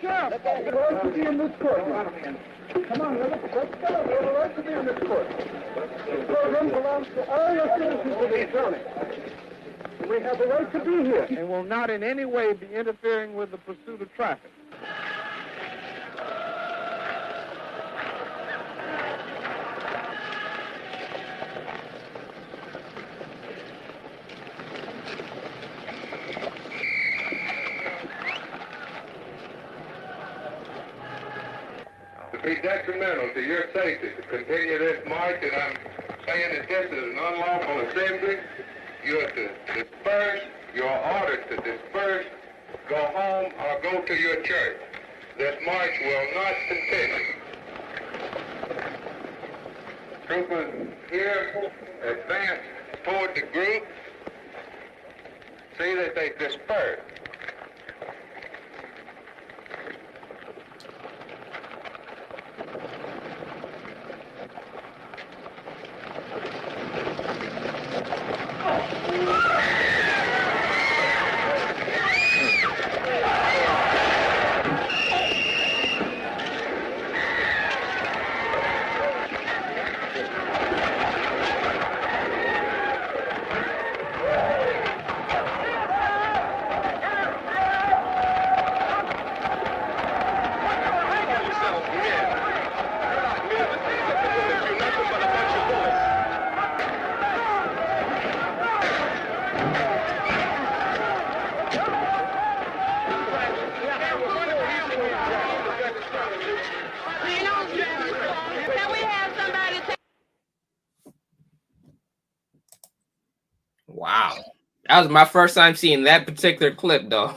Sheriff, we have the right to be in this court. Come on, let's go. We have the right to be in this court. This program belongs to all the citizens of the county. We have the right to be here. And will not in any way be interfering with the pursuit of traffic. Be detrimental to your safety to continue this march, and I'm saying that this is an unlawful assembly. You are to disperse. You are ordered to disperse, go home, or go to your church. This march will not continue. Troopers here, advance toward the group. See that they disperse. Wow. That was my first time seeing that particular clip, though.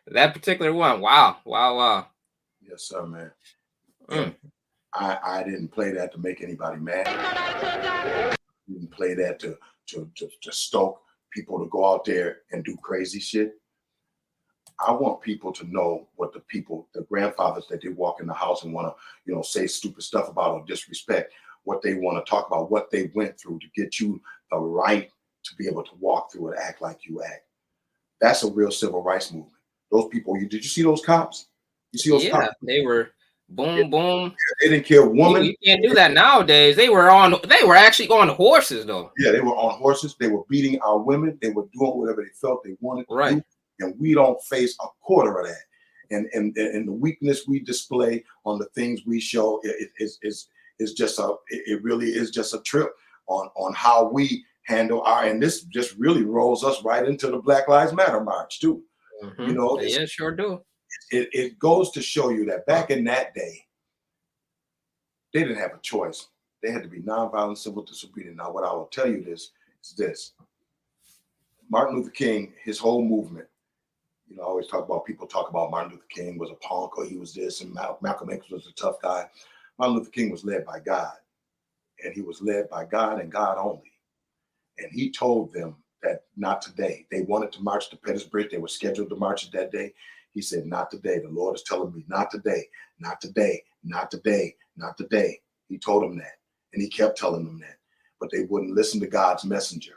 That particular one. Wow. Wow. Wow. Yes, sir, man. I didn't play that to make anybody mad. I didn't play that to stoke people to go out there and do crazy shit. I want people to know what the grandfathers that they walk in the house and want to, say stupid stuff about or disrespect, what they want to talk about, what they went through to get you the right to be able to walk through and act like you act. That's a real civil rights movement. Those people, did you see those cops? You see those cops? They were boom, boom. They didn't care woman. You can't do that nowadays. They were actually on horses, though. Yeah, they were on horses. They were beating our women. They were doing whatever they felt they wanted to do. And we don't face a quarter of that. And the weakness we display on the things we show is just it really is just a trip on how we handle and this just really rolls us right into the Black Lives Matter march too. Mm-hmm. Yeah, sure do. It goes to show you that back in that day, they didn't have a choice. They had to be nonviolent civil disobedient. Now, what I will tell you is this. Martin Luther King, his whole movement, I always people talk about Martin Luther King was a punk or he was this and Malcolm X was a tough guy. Martin Luther King was led by God, and he was led by God and God only. And he told them that not today. They wanted to march to Pettus Bridge. They were scheduled to march that day. He said, not today. The Lord is telling me, not today, not today, not today, not today. He told them that. And he kept telling them that. But they wouldn't listen to God's messenger.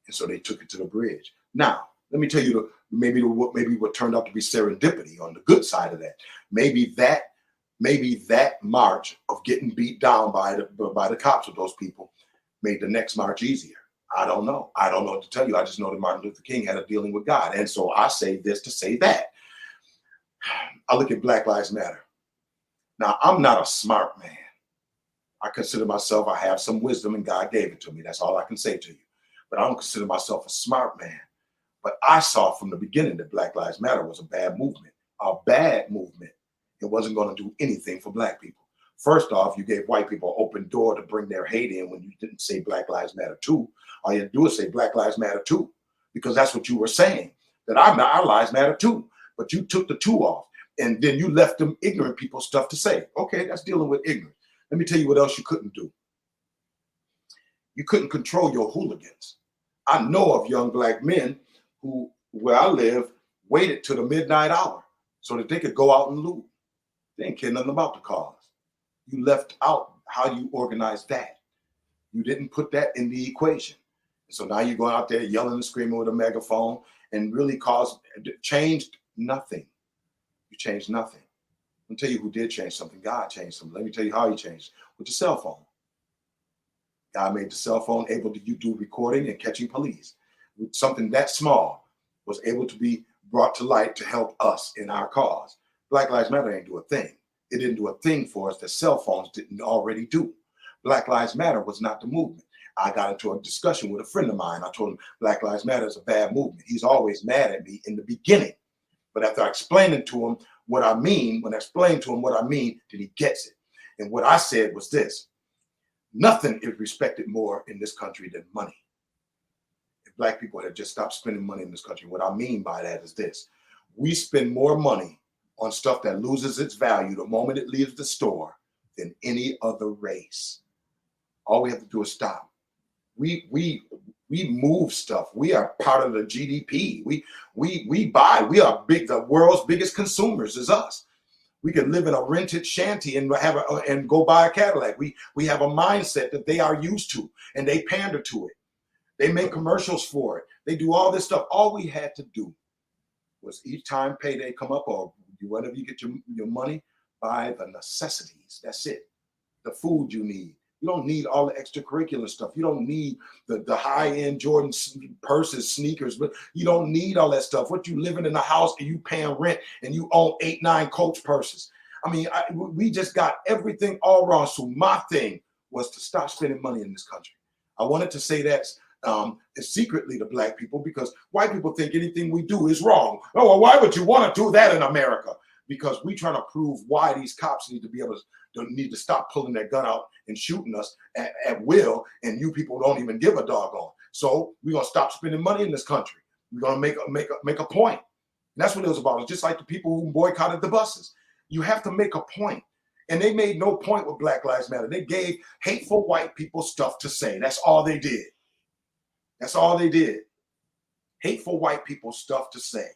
And so they took it to the bridge. Now, let me tell you maybe what turned out to be serendipity on the good side of that. Maybe that march of getting beat down by the cops with those people made the next march easier. I don't know. I don't know what to tell you. I just know that Martin Luther King had a dealing with God. And so I say this to say that. I look at Black Lives Matter. Now, I'm not a smart man. I consider myself, I have some wisdom and God gave it to me. That's all I can say to you. But I don't consider myself a smart man. But I saw from the beginning that Black Lives Matter was a bad movement. A bad movement. It wasn't going to do anything for Black people. First off, you gave white people an open door to bring their hate in when you didn't say Black Lives Matter too. All you had to do is say Black Lives Matter too, because that's what you were saying, that our lives matter too. But you took the two off, and then you left them ignorant people stuff to say. Okay, that's dealing with ignorance. Let me tell you what else you couldn't do. You couldn't control your hooligans. I know of young Black men who, where I live, waited to the midnight hour so that they could go out and loot. They didn't care nothing about the cause. You left out how you organized that. You didn't put that in the equation. So now you're going out there yelling and screaming with a megaphone and really changed nothing. You changed nothing. Let me tell you who did change something. God changed something. Let me tell you how he changed. With the cell phone. God made the cell phone able to do recording and catching police. With something that small was able to be brought to light to help us in our cause. Black Lives Matter ain't do a thing. It didn't do a thing for us that cell phones didn't already do. Black Lives Matter was not the movement. I got into a discussion with a friend of mine. I told him Black Lives Matter is a bad movement. He's always mad at me in the beginning. But after I explained it to him what I mean, when I explained to him what I mean, then he gets it. And what I said was this: nothing is respected more in this country than money. If Black people had just stopped spending money in this country, what I mean by that is this: we spend more money on stuff that loses its value the moment it leaves the store than any other race. All we have to do is stop. We move stuff. We are part of the GDP. We buy. We are big. The world's biggest consumers is us. We can live in a rented shanty and and go buy a Cadillac. We have a mindset that they are used to, and they pander to it. They make commercials for it. They do all this stuff. All we had to do was each time payday come up, or whenever you get your money, buy the necessities. That's it. The food you need. You don't need all the extracurricular stuff. You don't need the high-end Jordan purses, sneakers, but you don't need all that stuff. What you living in a house and you paying rent and you own 8, 9 Coach purses. I mean, we just got everything all wrong. So my thing was to stop spending money in this country. I wanted to say that secretly to Black people, because white people think anything we do is wrong. Oh, well, why would you want to do that in America? Because we trying to prove why these cops need to stop pulling their gun out and shooting us at will, and you people don't even give a doggone. So we're gonna stop spending money in this country. We're gonna make a point. And that's what it was about. It's just like the people who boycotted the buses. You have to make a point. And they made no point with Black Lives Matter. They gave hateful white people stuff to say. That's all they did. That's all they did. Hateful white people stuff to say.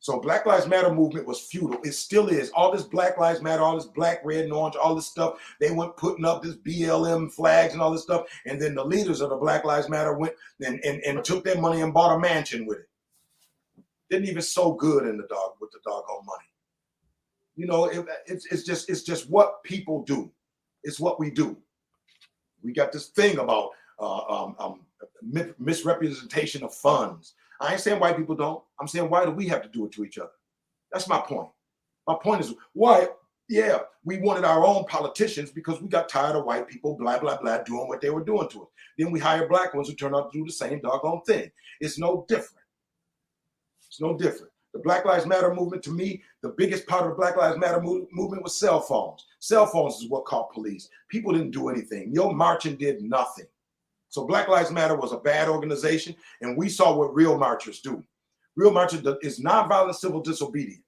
So Black Lives Matter movement was futile. It still is. All this Black Lives Matter, all this black, red, and orange, all this stuff, they went putting up this BLM flags and all this stuff. And then the leaders of the Black Lives Matter went and took their money and bought a mansion with it. Didn't even sow good in with the doggone money. You know, it's just what people do. It's what we do. We got this thing about misrepresentation of funds. I ain't saying white people don't. I'm saying, why do we have to do it to each other? That's my point. My point is, why? Yeah, we wanted our own politicians because we got tired of white people, blah, blah, blah, doing what they were doing to us. Then we hired Black ones who turned out to do the same doggone thing. It's no different. It's no different. The Black Lives Matter movement, to me, the biggest part of the Black Lives Matter movement was cell phones. Cell phones is what caught police. People didn't do anything. Your marching did nothing. So Black Lives Matter was a bad organization, and we saw what real marchers do. Real marchers is nonviolent civil disobedience.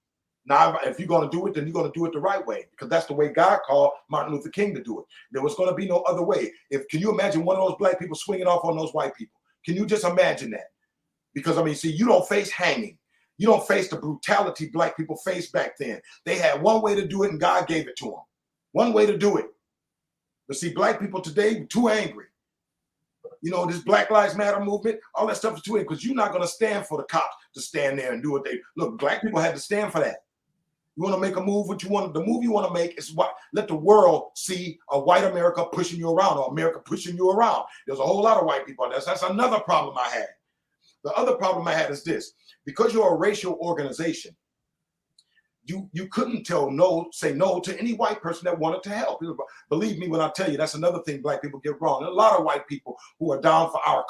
Now, if you're going to do it, then you're going to do it the right way, because that's the way God called Martin Luther King to do it. There was going to be no other way. Can you imagine one of those black people swinging off on those white people? Can you just imagine that? Because, I mean, see, you don't face hanging. You don't face the brutality black people faced back then. They had one way to do it, and God gave it to them. One way to do it. But see, black people today are too angry. You know, this Black Lives Matter movement, all that stuff is too, because you're not going to stand for the cops to stand there and do what they look. Black people had to stand for that. You want to make a move, the move you want to make is what, let the world see a white America pushing you around, or America pushing you around. There's a whole lot of white people. That's another problem I had. The other problem I had is this: because you're a racial organization, you couldn't say no to any white person that wanted to help. Believe me when I tell you, that's another thing black people get wrong. There are a lot of white people who are down for our